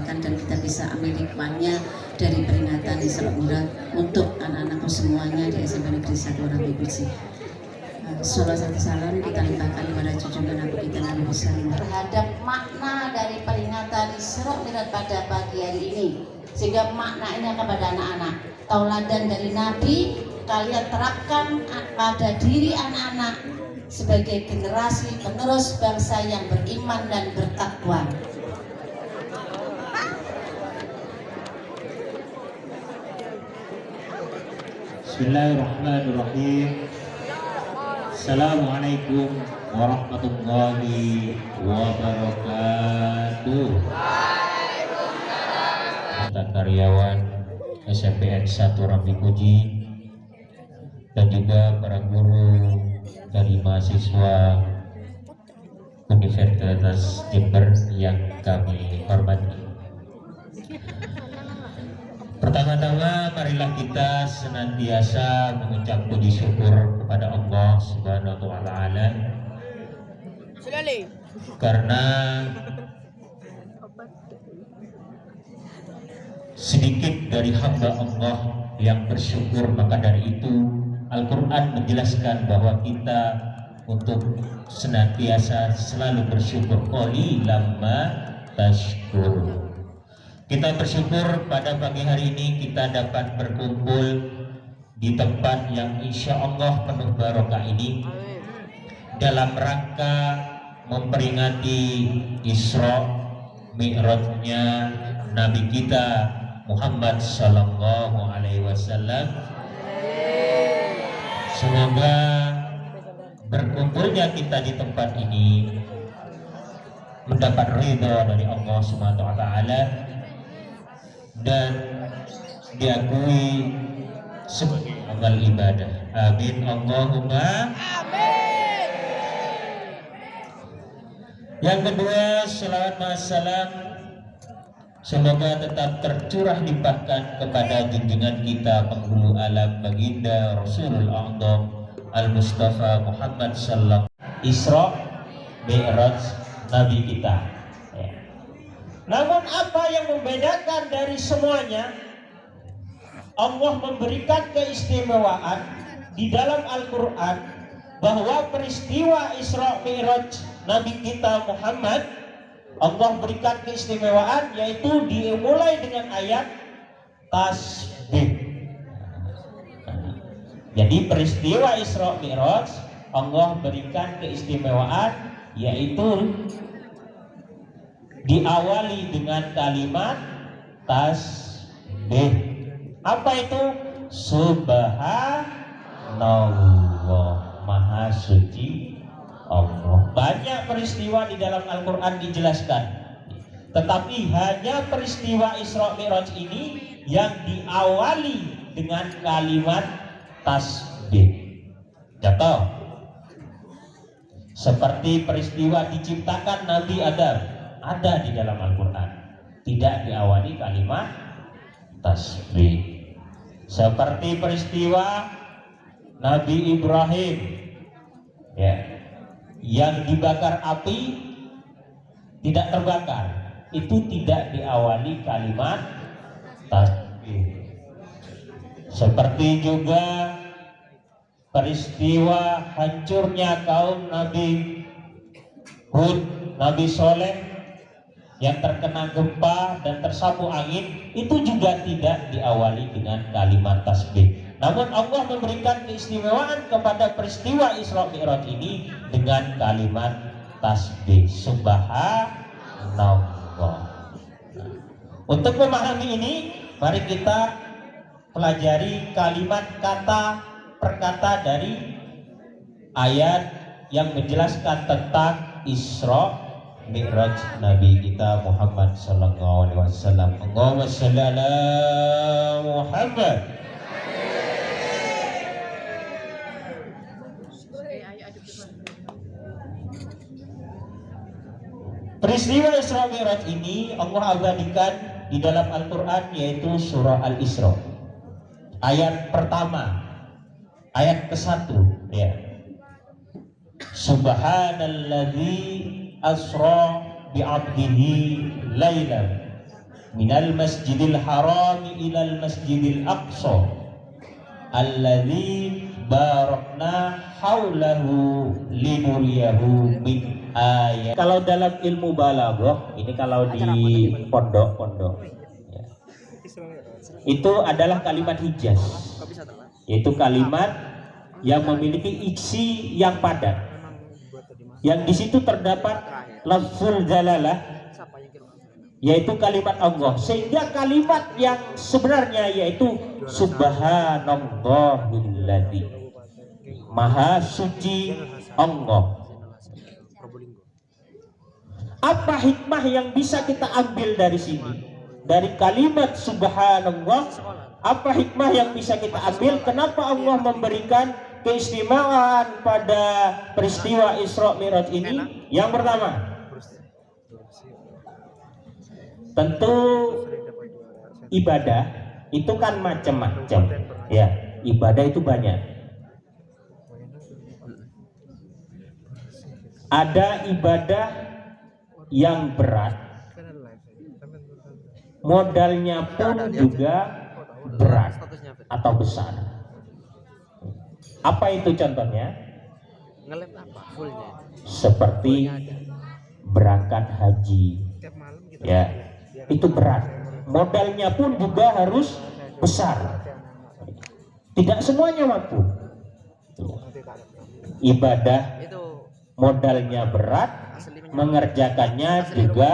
laksanakan dan kita bisa ambil hikmahnya dari peringatan Isra Mi'raj untuk anak-anakku semuanya di SMP Negeri 1 Rabi Kursi. Salawat satu salam kita limpahkan kepada junjungan Nabi kita Nabi besar terhadap makna dari peringatan Isra Mi'raj pada pagi hari ini, sehingga maknanya kepada anak-anak tauladan dari Nabi kalian terapkan pada diri anak-anak sebagai generasi penerus bangsa yang beriman dan bertakwa. Bismillahirrahmanirrahim. Assalamualaikum warahmatullahi wabarakatuh. Kata karyawan SMPN 1 Rambi Puji dan juga para guru dari mahasiswa Universitas Jember yang kami hormati. Pertama-tama marilah kita senantiasa mengucap puji syukur kepada Allah Subhanahu wa taala karena sedikit dari hamba Allah yang bersyukur, maka dari itu Al-Quran menjelaskan bahwa kita untuk senantiasa selalu bersyukur. Qalilan ma tashkurun. Kita bersyukur pada pagi hari ini kita dapat berkumpul di tempat yang insya Allah penuh barokah ini dalam rangka memperingati Isra Mi'rajnya Nabi kita Muhammad Sallallahu Alaihi Wasallam. Semoga berkumpulnya kita di tempat ini mendapat ridha dari Allah Subhanahu wa taala dan diakui sebagai amal ibadah. Amin Allahumma amin. Yang kedua, selawat wassalam semoga tetap tercurah limpahkan kepada junjungan kita penghulu alam baginda Rasulul A'zam Al-Mustafa Muhammad sallallahu Isra Mi'raj Nabi kita. Ya. Namun apa yang membedakan dari semuanya? Allah memberikan keistimewaan di dalam Al-Quran bahwa peristiwa Isra Mi'raj Nabi kita Muhammad, Allah berikan keistimewaan yaitu dimulai dengan ayat tasbih. Jadi peristiwa Isra Mi'raj Allah berikan keistimewaan yaitu diawali dengan kalimat tasbih. Apa itu? Subhanallah, Maha Suci Allah. Banyak peristiwa di dalam Al-Quran dijelaskan, tetapi hanya peristiwa Isra Mi'raj ini yang diawali dengan kalimat tasbih. Contoh seperti peristiwa diciptakan Nabi Adam ada di dalam Al-Quran, tidak diawali kalimat tasbih. Seperti peristiwa Nabi Ibrahim ya, yang dibakar api tidak terbakar, itu tidak diawali kalimat tasbih. Seperti juga peristiwa hancurnya kaum Nabi Hud, Nabi Soleh yang terkena gempa dan tersapu angin, itu juga tidak diawali dengan kalimat tasbih. Namun Allah memberikan keistimewaan kepada peristiwa Isra Mi'raj ini dengan kalimat tasbih. Subhanallah. Untuk memahami ini, mari kita pelajari kalimat kata per kata dari ayat yang menjelaskan tentang Isra Mi'raj Nabi kita Muhammad sallallahu alaihi wasallam. Allahumma shalli ala Muhammad. Peristiwa Isra Mi'raj ini Allah abadikan di dalam Al-Quran, yaitu surah Al-Isra ayat pertama, ayat ke-1 ya. Subhanalladzi asra bi'abdihi laylan minal masjidil haram ilal masjidil aqsa alladzi barakna haulahu linuriyahu min ayat. Kalau dalam ilmu balaghah ini, kalau di pondok-pondok ya, itu adalah kalimat hijaz, yaitu kalimat yang memiliki isi yang padat, yang di situ terdapat lafzul jalalah, yaitu kalimat Allah, sehingga kalimat yang sebenarnya yaitu subhanallahilladzi, maha suci Allah. Apa hikmah yang bisa kita ambil dari sini, dari kalimat subhanallah? Apa hikmah yang bisa kita ambil? Kenapa Allah memberikan keistimewaan pada peristiwa Isra Mi'raj ini? Yang pertama, tentu ibadah itu kan macam-macam ya, ibadah itu banyak. Ada ibadah yang berat, modalnya pun juga berat atau besar. Apa itu contohnya? Seperti berangkat haji ya, itu berat, modalnya pun juga harus besar, tidak semuanya mampu. Ibadah modalnya berat, mengerjakannya juga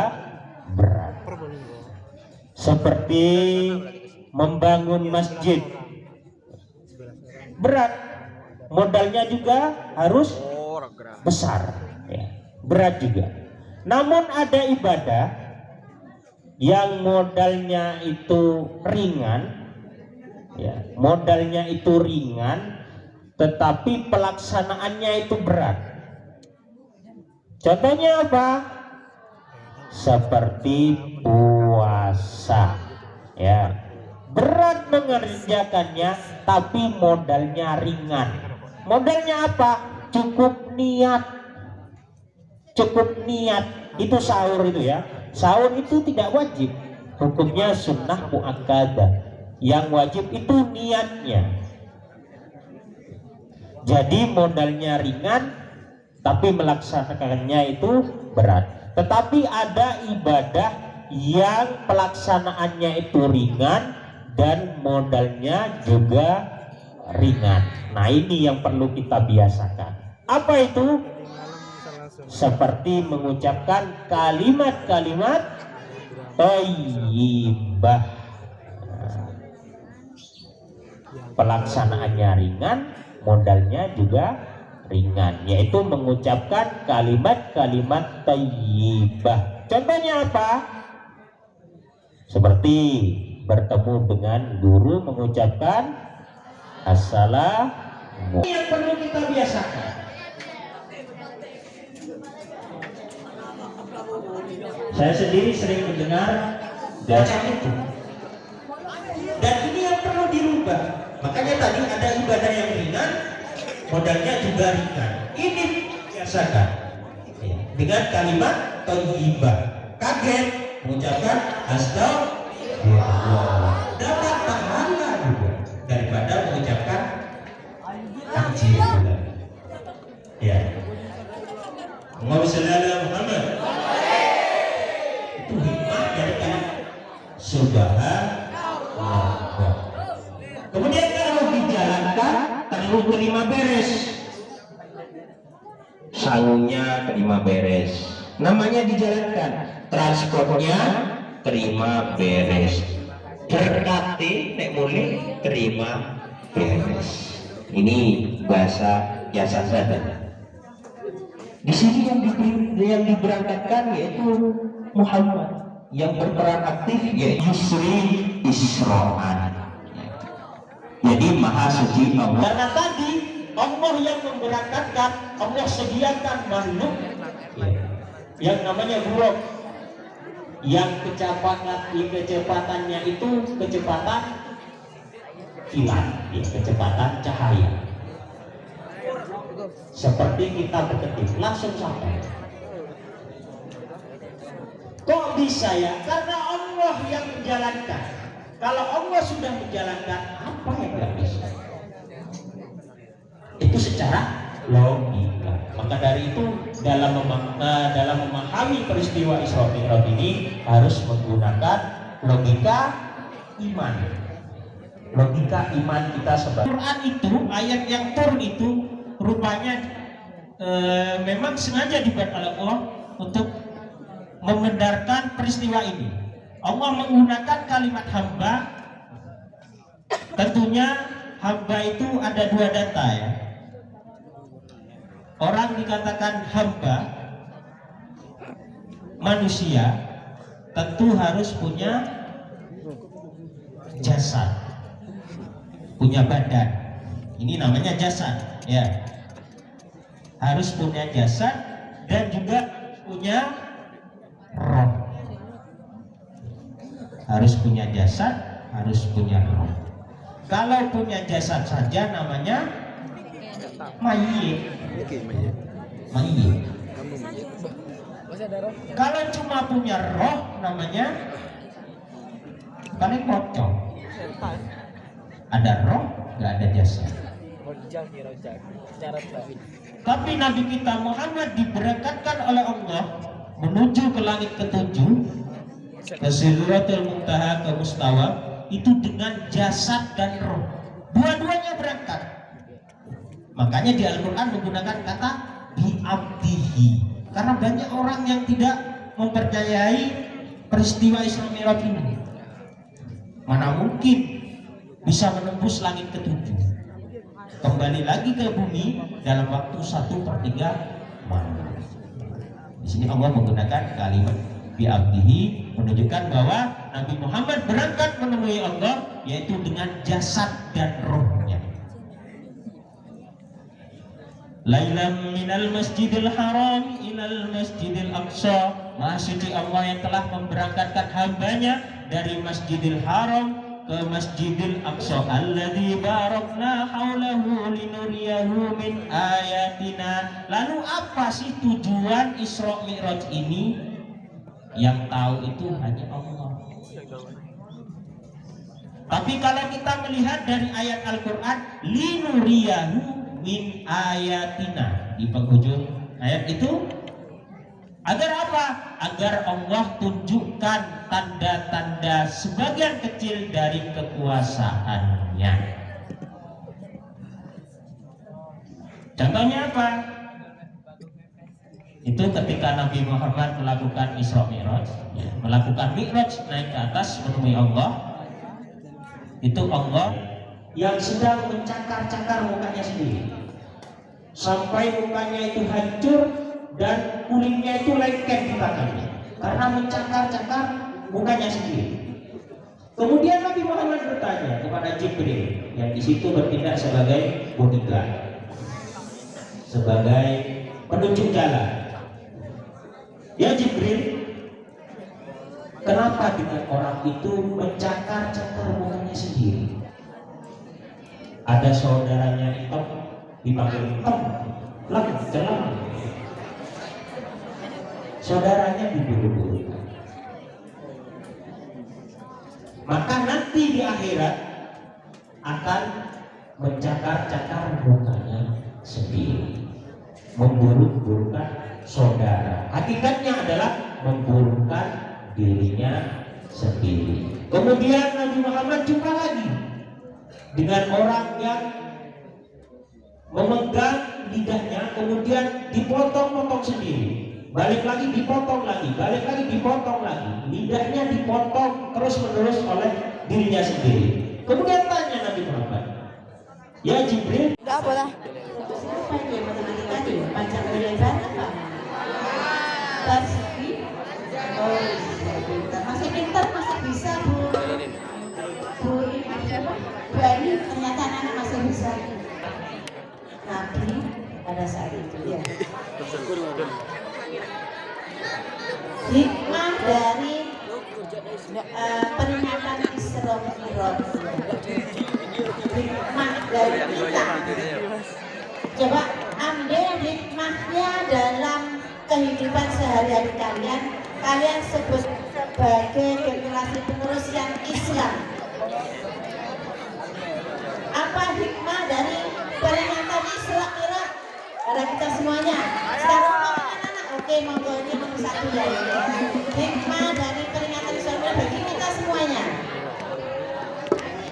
berat. Seperti membangun masjid, berat, modalnya juga harus besar ya, berat juga. Namun ada ibadah yang modalnya itu ringan ya, modalnya itu ringan tetapi pelaksanaannya itu berat. Contohnya apa? Seperti puasa ya, berat mengerjakannya tapi modalnya ringan. Modalnya apa? Cukup niat, cukup niat. Itu sahur itu ya, sahur itu tidak wajib, hukumnya sunnah muakkadah. Yang wajib itu niatnya. Jadi modalnya ringan tapi melaksanakannya itu berat. Tetapi ada ibadah yang pelaksanaannya itu ringan dan modalnya juga ringan. Nah, ini yang perlu kita biasakan. Apa itu? Seperti mengucapkan kalimat-kalimat thayyibah. Pelaksanaannya ringan, modalnya juga ringan, yaitu mengucapkan kalimat-kalimat thayyibah. Contohnya apa? Seperti bertemu dengan guru mengucapkan assalamu. Ini yang perlu kita biasakan. Saya sendiri sering mendengar macam itu, dan ini yang perlu dirubah. Makanya tadi ada ibadah yang ringan, modalnya juga ringan. Ini biasakan dengan kalimat thayyibah. Kaget mengucapkan astagfirullah, dapat pahala juga daripada mengucapkan anjir. Ya, Allahumma shalli ala Muhammad. Itu hikmah dari kalimat subhanallah. Kemudian kalau dijalankan terima beres, sangunya terima beres, namanya dijalankan, transportnya terima beres, berkati nek mulai terima beres. Ini bahasa biasa saja. Di sini yang diberangkatkan yaitu Muhammad, yang berperan aktif yaitu Yusri Isra'an. Jadi maha suci Allah. Karena tadi Allah yang memberangkatkan, Allah sediakan makhluk yang namanya buruk, yang kecepatannya itu kecepatan kilat, kecepatan cahaya. Seperti kita berkedip langsung sampai. Kok bisa ya? Karena Allah yang menjalankan. Kalau Allah sudah menjalankan, apa yang nggak bisa? Itu secara logika. Maka dari itu dalam memahami peristiwa Isra Mi'raj ini harus menggunakan logika iman. Logika iman kita sebagai Quran itu, ayat yang turun itu rupanya memang sengaja dibuat oleh Allah untuk membenarkan peristiwa ini. Allah menggunakan kalimat hamba. Tentunya hamba itu ada dua data ya. Orang dikatakan hamba manusia tentu harus punya jasad, punya badan. Ini namanya jasad ya. Harus punya jasad dan juga punya roh. Harus punya jasad, harus punya roh. Kalau punya jasad saja namanya mayit. Mayit. Kalau cuma punya roh namanya paling pocong. Ada roh, nggak ada jasad. Tapi Nabi kita Muhammad diberangkatkan oleh Allah menuju ke langit ketujuh, ke Sidratul Muntaha, ke Mustawa, itu dengan jasad dan roh. Dua-duanya berangkat. Makanya di Al-Quran menggunakan kata bi'abdihi, karena banyak orang yang tidak mempercayai peristiwa Isra Mi'raj ini. Mana mungkin bisa menembus langit ketujuh, kembali lagi ke bumi dalam waktu 1/3 malam. Di sini Allah menggunakan kalimat bi'abdihi, menunjukkan bahwa Nabi Muhammad berangkat menemui Allah yaitu dengan jasad dan rohnya. Lailam minal masjidil haram ilal masjidil aqsa, Maha suci Allah yang telah memberangkatkan hambanya dari masjidil haram ke masjidil aqsa, alladzi barakna haulahu linuriyahu min ayatina. Lalu apa sih tujuan Isra Mi'raj ini? Yang tahu itu hanya Allah. Tapi kalau kita melihat dari ayat Al-Quran, linuriyahu min ayatina, di penghujung ayat itu, agar apa? Agar Allah tunjukkan tanda-tanda sebagian kecil dari kekuasaannya. Contohnya apa? Itu ketika Nabi Muhammad melakukan Isra Mi'raj, ya, melakukan Mi'raj, naik ke atas menemui Allah. Itu Allah yang sedang mencakar-cakar mukanya sendiri, sampai mukanya itu hancur dan kulitnya itu lengket di tangannya karena mencakar-cakar mukanya sendiri. Kemudian Nabi Muhammad bertanya kepada Jibril yang di situ bertindak sebagai bodyguard, sebagai penunjuk jalan. Ya Jibril, kenapa dengan orang itu mencakar-cakar mukanya sendiri? Ada saudaranya hitam, dipanggil hitam, lagi jalan. Saudaranya diburu-buru. Maka nanti di akhirat akan mencakar-cakar mukanya sendiri, memburu-burukan saudara. Hakikatnya adalah memburukan dirinya sendiri. Kemudian Nabi Muhammad jumpa lagi dengan orang yang memegang lidahnya, kemudian dipotong-potong sendiri. Balik lagi dipotong lagi, balik lagi dipotong lagi. Lidahnya dipotong terus-menerus oleh dirinya sendiri. Kemudian tanya Nabi Muhammad, ya Jibril, Enggak apa lah. Siapa itu yang matematika tadi? Panjang lebar apa? Persegi? Oh, pintar. Masih pintar, masih bisa Bu. Bu ini siapa? Bu Ani, ternyata anak masih bisa. Nabi pada saat itu ya. Hikmah dari peringatan Isra Mi'raj. Hikmah dari kita. Coba ambil hikmahnya dalam kehidupan sehari-hari kalian. Kalian sebagai generasi penerus yang Islam. Apa hikmah dari peringatan Isra Mi'raj pada kita semuanya? Sekarang anak-anak, oke, monggo ini nomor 1 ya. Hikmah dari peringatan Isra Mi'raj bagi kita semuanya.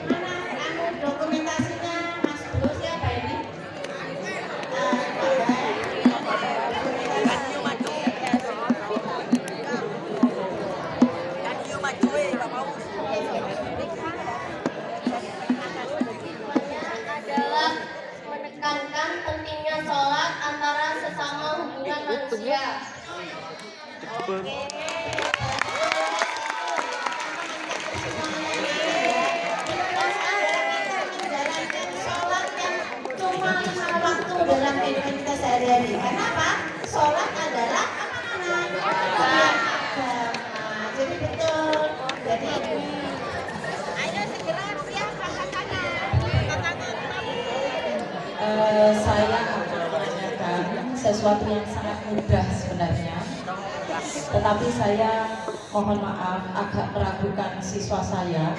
Mana anu dokumentasinya, Mas Bro, siapa ini? Adalah menekankan pentingnya sholat antara sesama hubungan manusia. Oke. Menjalankan sholat yang cuma 5 waktu dalam kehidupan kita sehari-hari. Kenapa? Sholat adalah amanah agama. Jadi betul. Jadi saya akan menanyakan sesuatu yang sangat mudah sebenarnya, tetapi saya mohon maaf agak meragukan siswa saya.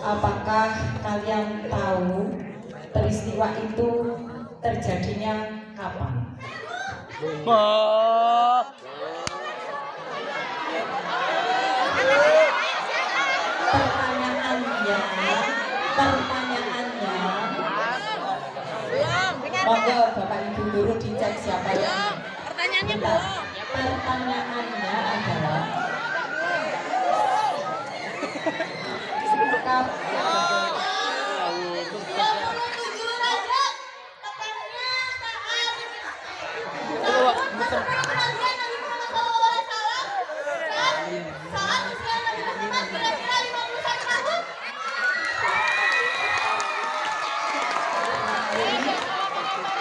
Apakah kalian tahu peristiwa itu terjadinya kapan? Pertanyaannya, monggo Bapak Ibu guru dicek siapa yang pertanyaannya belum. Pertanyaannya adalah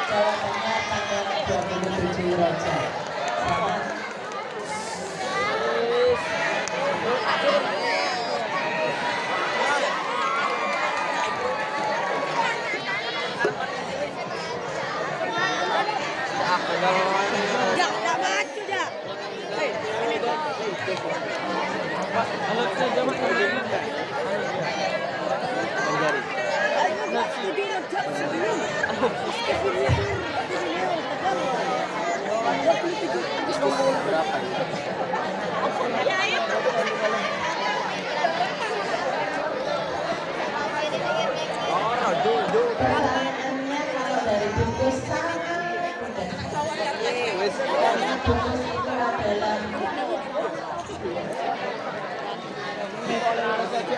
jawabannya tanggal 27 Rajab. Selamat. Pertanyaannya kalau dari bungkus sangat mudah. Karena bungkus itu adalah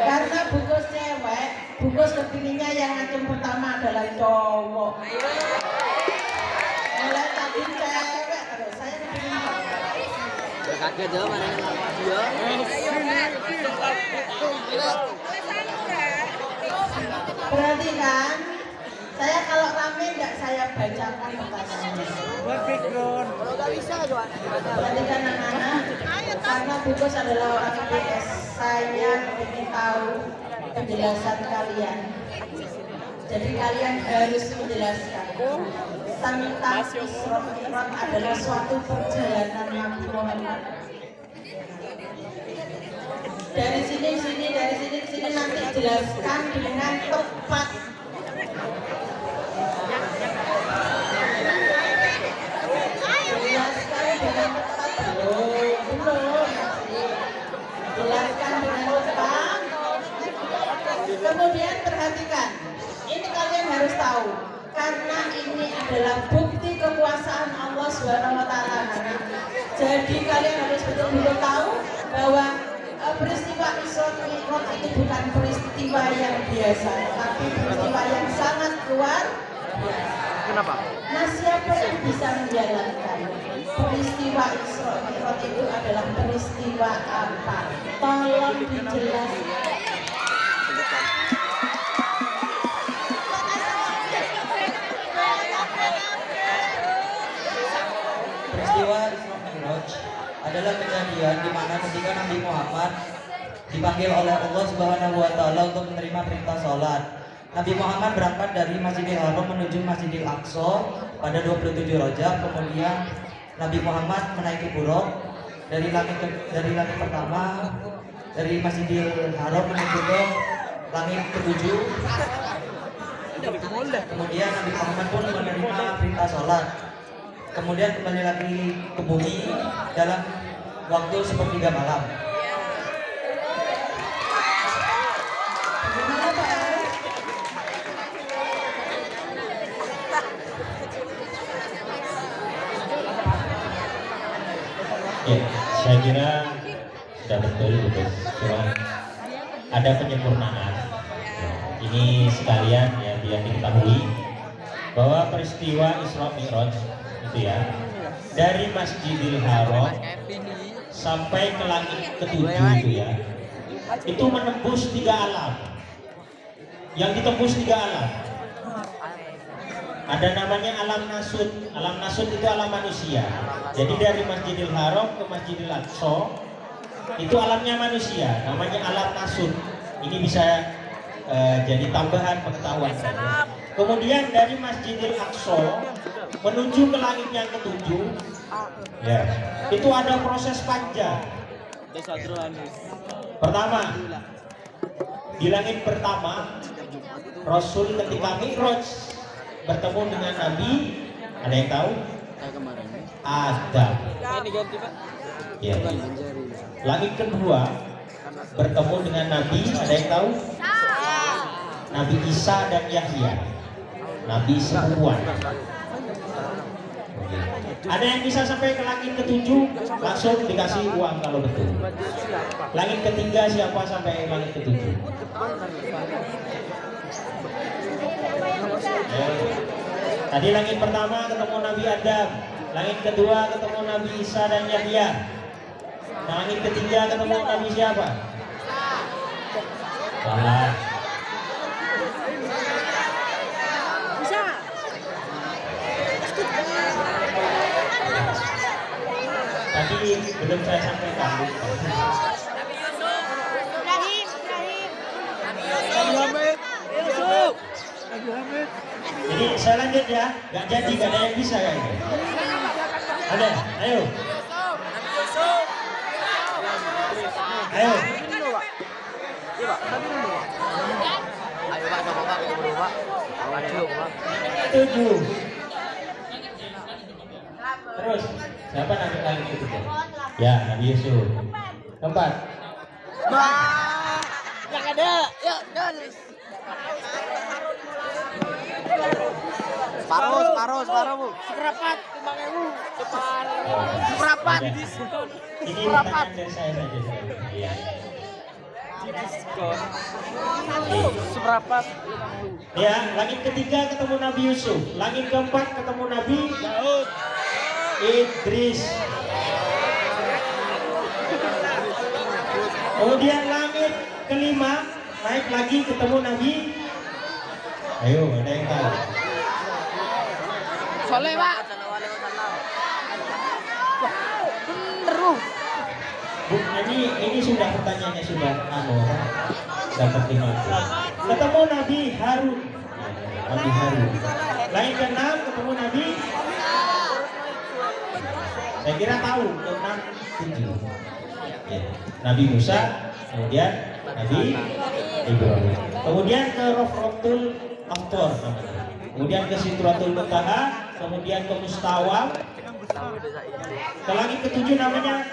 karena bungkus cewek, bungkus kepilihnya yang ngacung pertama adalah cowok. Mulai tadi cewek, terus saya kepilih cowok. Kaget jawaban dia. Perhatikan, saya kalau rame enggak saya bacakan pertanyaannya. Perhatikan anak-anak, karena Bungkus adalah orang IPS, saya ingin tahu penjelasan kalian. Jadi kalian harus menjelaskan tentang Isra Mi'raj adalah suatu perjalanan Nabi Muhammad. Dari sini nanti jelaskan dengan tepat. Jelaskan dengan tepat belum. Jelaskan dengan tepat. Kemudian perhatikan, ini kalian harus tahu, karena ini adalah bukti kekuasaan Allah SWT. Jadi kalian harus betul-betul tahu bahwa peristiwa Isra Mi'raj itu bukan peristiwa yang biasa, tapi peristiwa yang sangat luar biasa. Kenapa? Nah, siapa yang bisa menjalankan peristiwa Isra Mi'raj itu adalah peristiwa apa? Tolong dijelaskan. Peristiwa Isra Mi'raj adalah kejadian di mana ketika Nabi Muhammad dipanggil oleh Allah Subhanahu wa taala untuk menerima perintah sholat. Nabi Muhammad berangkat dari Masjidil Haram menuju Masjidil Aqsa pada 27 Rajab. Kemudian Nabi Muhammad menaiki buruk dari langit pertama, dari Masjidil Haram menuju ke langit ketujuh. Kemudian Nabi Muhammad pun menerima perintah sholat. Kemudian kembali lagi ke bumi dalam waktu sepertiga malam. Ya, saya kira sudah betul. Cuma ada penyempurnaan. Ini sekalian ya, biar diketahui bahwa peristiwa Isra Mi'raj itu ya, dari Masjidil Haram sampai ke langit ketujuh itu ya, itu menembus 3 alam. Yang ditembus 3 alam. Ada namanya alam nasut. Alam nasut itu alam manusia. Jadi dari Masjidil Haram ke Masjidil Aqsa itu alamnya manusia, namanya alam nasut. Ini bisa jadi tambahan pengetahuan saya. Kemudian dari Masjidil Aqsa menuju ke langit yang ketujuh, ya, itu ada proses panjang. Pertama, di langit pertama, Rasul ketika Mi'raj bertemu dengan Nabi, ada yang tahu? Adam. Ya. Langit kedua bertemu dengan Nabi, ada yang tahu? Nabi Isa dan Yahya, Nabi sepupuan. Ada yang bisa sampai ke langit ketujuh, langsung dikasih uang kalau betul. Langit ketiga siapa sampai langit ketujuh? Tadi langit pertama ketemu Nabi Adam, langit kedua ketemu Nabi Isa dan Yahya, langit ketiga ketemu Nabi siapa? Salah. Tadi belum saya sampaikan. Jadi saya lanjut ya, nggak jadi, nggak ada yang bisa ya ini. Ada, ayo. Ayo. Ayo Pak, coba Pak, buru Pak. Ayo Pak. 7. Terus siapa nanti lagi itu? Ya, Nabi Yusuf. 4. Yang ada, yuk, Don. Separuh, Bu. Seperapat, 5.000. Seperapat. Ini pertanyaan dari saya saja. Iya. Seperapat. Ya, langit ketiga ketemu Nabi Yusuf, langit keempat ketemu Nabi Daud, Idris. Kemudian langit kelima naik lagi ketemu Nabi. Ayo, ada yang tahu? Soleh, Pak. Bener, Bu. Bu, ini sudah pertanyaannya sudah dapat dimati. Ketemu Nabi Harun. Nabi Harun. Langit ke-6 ketemu Nabi. Saya kira tahu ke-6 7. Ya. Nabi Musa, kemudian Nabi Ibrahim. Kemudian ke Rafratul Aktor namanya. Kemudian ke Sidratul Muntaha, kemudian ke Mustawa. Ke langit ke-7 namanya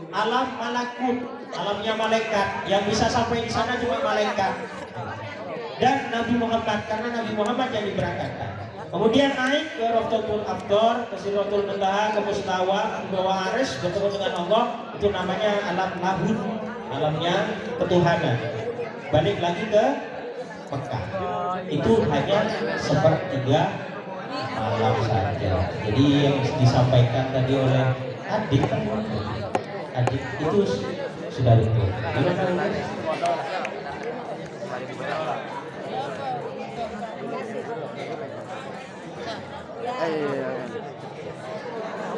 alam malakut, alamnya malaikat. Yang bisa sampai di sana cuma malaikat. Dan Nabi Muhammad, karena Nabi Muhammad yang diberangkatkan. Kemudian naik ke Rafratul Aktor, ke Sidratul Muntaha, ke Mustawa, ke bawah Arsy bertemu dengan Allah. Itu namanya alam lahud, alamnya ketuhanan. Balik lagi ke Mekah. Itu hanya sepertiga malam saja. Jadi yang disampaikan tadi oleh adik itu sudah betul.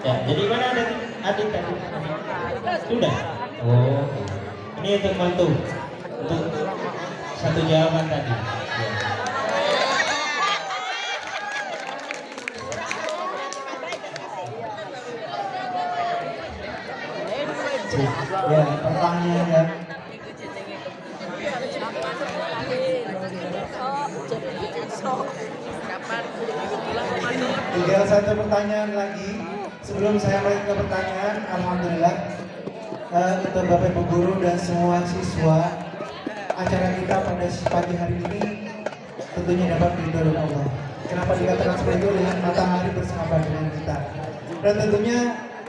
Ya, jadi mana adik tadi? Sudah. Oh, ini untuk bantu untuk satu jawaban tadi. Ya. Tinggal satu pertanyaan lagi. Sebelum saya mulai ke pertanyaan, alhamdulillah untuk Bapak Ibu guru dan semua siswa, acara kita pada pagi hari ini tentunya dapat ridho Allah. Kenapa dikatakan seperti itu? Dengan matahari bersahabat dengan kita. Dan tentunya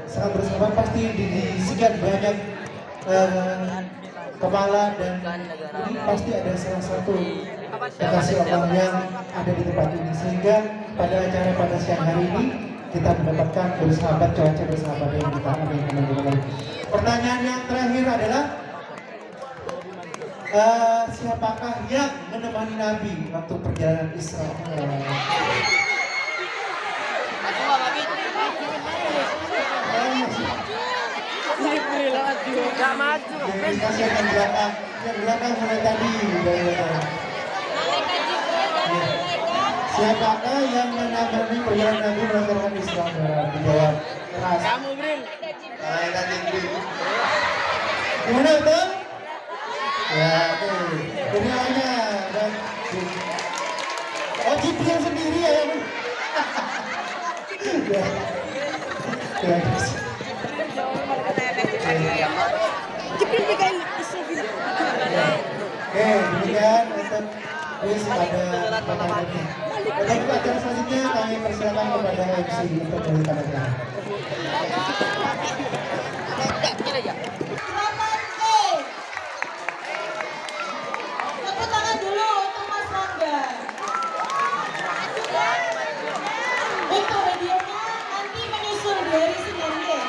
sangat bersahabat, pasti diisikan banyak kepala, dan ini pasti ada salah satu kekasih Allah yang ada di tempat ini, sehingga pada acara pada siang hari ini kita mendapatkan bersahabat, cuaca bersahabat yang kita ambil, teman-teman. Pertanyaan yang terakhir adalah siapakah yang menemani Nabi waktu perjalanan Isra? Gak maju. Kasih yang belakang mulai tadi. Siapakah yang menemani perjalanan Nabi melaksanakan Isra? Dijawab keras. Kamu, Brin. Malaikat Jibril. Gimana betul? Ya, betul. Dunianya dan Jibril sendiri ya. Ya. Oke, demikian untuk kuis pada pertanyaan ini. Untuk acara selanjutnya kami persilakan kepada MC untuk berbicara. Tepuk tangan dulu untuk Mas Rangga. Untuk videonya nanti menyusul dari Sinenge.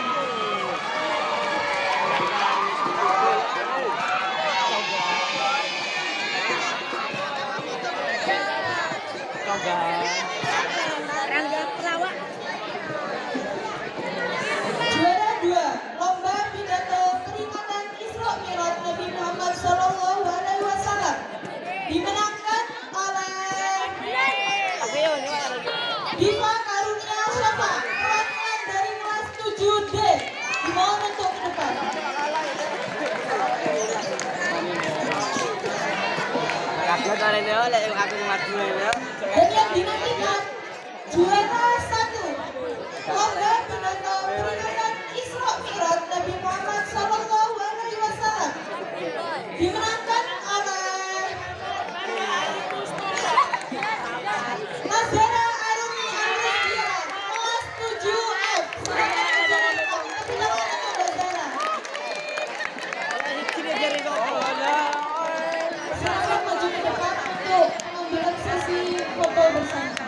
Juara 2, lomba pidato peringatan Isra Mi'raj Nabi Muhammad SAW dimenangkan oleh Diva Karunia Syafa, perwakilan dari kelas 7D. Dimohon untuk ke depan. Dan yang dinantikan juara 1 lomba pidato peringatan Isra Mi'raj Nabi Muhammad SAW dimenangkan oleh Nazara Arumi Anusia, kelas 7F. Silakan maju ke depan untuk mengambil sesi foto bersama.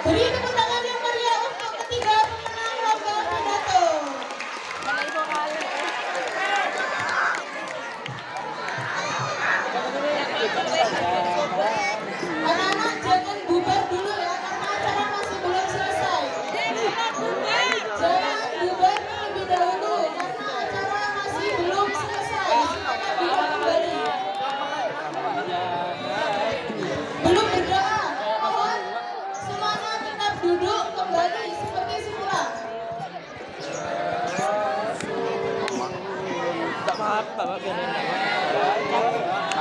Beri tepuk tangan yang meriah untuk ketiga pemenang lomba pidato. Anak-anak jangan bubar dulu ya, karena acara masih belum selesai. Jangan bubar terlebih dahulu, karena acara masih belum selesai. Silakan duduk kembali. Belum berdoa, mohon semuanya tetap duduk kembali seperti semula.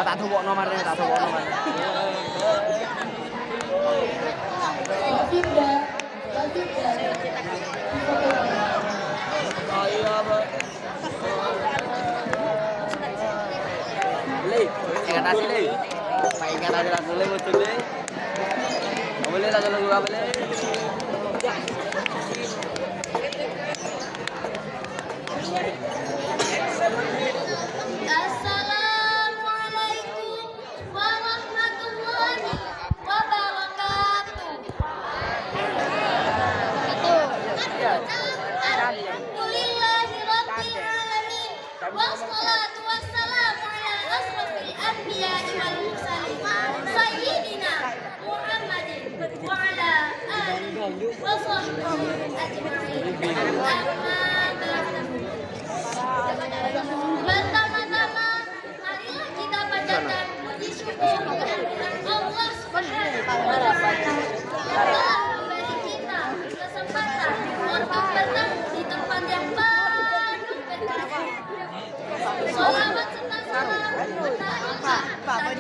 Tak tubuk nomornya, tak tubuk nomor. Mbak Firda, Mbak Firda. Le, ingat asli le. Ingat asli langsung le betul le. Boleh lah kalau gua boleh. Assalamualaikum warahmatullahi wabarakatuh. Alhamdulillahirabbil alamin. Wassalatu wassalamu ala asrofil anbiya'i wal mursalin sayyidina Muhammadin wa ala alihi wa sahbihi ajma'in. Pertama-tama, marilah kita panjatkan puji syukur kehadiran Allah Subhanahu wa Ta'ala yang telah memberi kita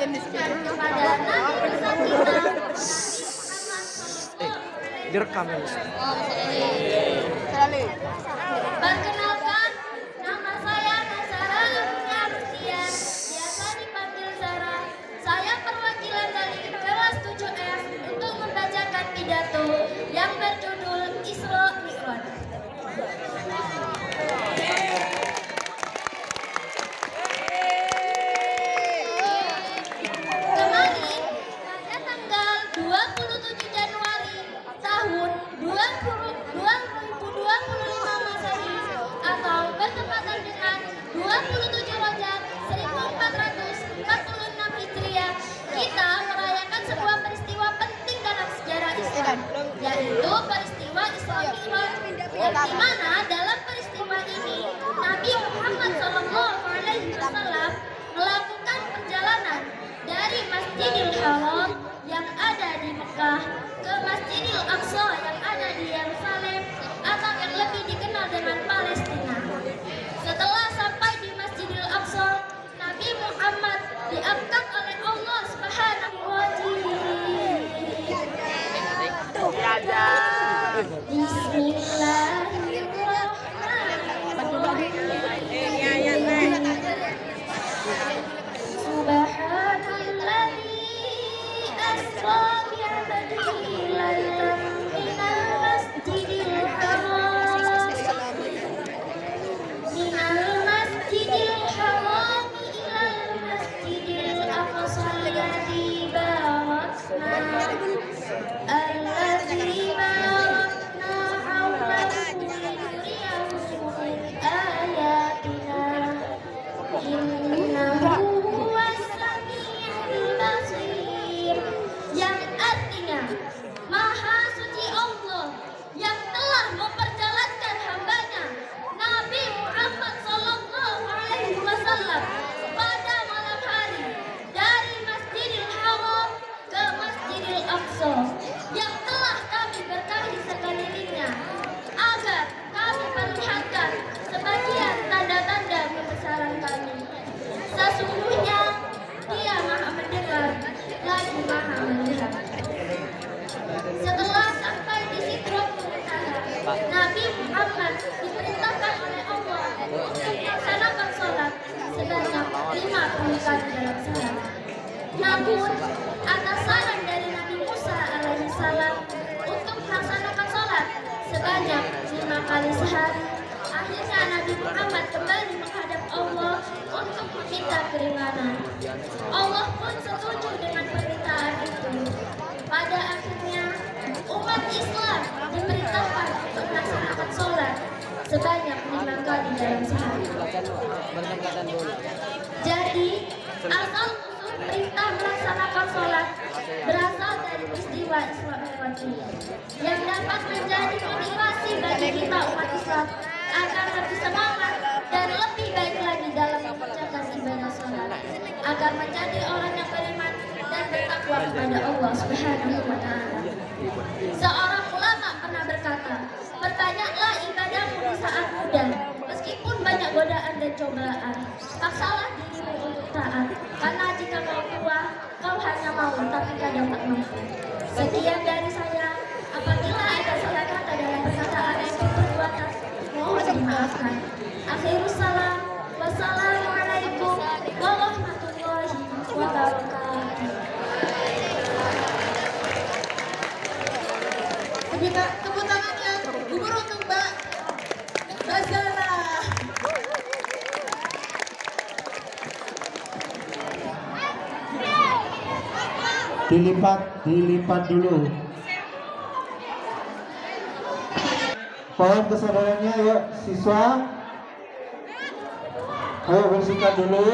kepada Nabi besar kita Direkam ya. Perkenalkan, nama saya Nazara Anunya Rustia, biasa dipanggil Zara. Saya perwakilan dari kelas 7F untuk membacakan pidato yang berjudul Isra Mi'raj. Kemarin, pada tanggal 27 Januari tahun 2025 Masehi atau bertepatan dengan 27 Rajab 1446 Hijriah, kita merayakan sebuah peristiwa penting dalam sejarah Islam, yaitu peristiwa Isra Mi'raj, yang dimana dalam peristiwa ini Nabi Muhammad SAW melakukan perjalanan dari Masjidil Haram yang ada di Mekah ke Masjidil Aqsa yang ada di Yerusalem atau yang lebih dikenal dengan Palestina. Setelah sampai di Masjidil Aqsa, Nabi Muhammad diangkat oleh Allah Subhanahu wa Ta'ala. Subhanalladzi asra bi'abdihi laylan minal masjidil haram ilal masjidil aqsa alladzi barakna hawlahu linuriyahu min ayatina innahu huwas sami'ul basir, yang artinya Maha Suci Allah yang telah memperjalankan hambanya Nabi Muhammad SAW pada malam hari dari Masjidil Haram ke Masjidil Aqsa, yang telah kami berkahi sekelilingnya agar kami perlihatkan sebagian tanda-tanda kebesaran kami. Sesungguhnya Dia Maha mendengar lagi Maha melihat. Setelah sampai di Sidratul Muntaha, Nabi Muhammad diperintahkan oleh Allah untuk melaksanakan sholat sebanyak 50 kali dalam sehari. Namun, atas saran dari Nabi Musa alaihissalam untuk melaksanakan sholat sebanyak 5 kali sehari, akhirnya Nabi Muhammad kembali menghadap Allah untuk meminta keringanan. Allah pun setuju dengan permintaan itu. Pada akhirnya, umat Islam diperintahkan untuk melaksanakan sholat sebanyak 5 kali dalam sehari. Jadi, asal-usul perintah melaksanakan sholat berasal dari peristiwa Isra Mi'raj ini, yang dapat menjadi motivasi bagi kita umat Islam agar lebih semangat dan lebih baik lagi dalam mengerjakan ibadah sholat, agar menjadi orang yang beriman dan bertakwa kepada Allah Subhanahu wa Ta'ala. Seorang ulama pernah berkata, "Perbanyaklah ibadahmu di saat muda, meskipun banyak godaan dan cobaan. Paksalah dirimu untuk taat, karena jika kau tua, kau hanya mau tapi kadang tak mampu." Sekian dari saya. Apabila ada salah kata dalam perkataan atau perbuatan, mohon dimaafkan. Akhirus salam. Wassalamualaikum warahmatullahi wabarakatuh. Tepuk tangannya gugur untuk Mbak Zara. Dilipat dulu. Mohon kesabarannya, yuk siswa. Ayo bersihkan dulu.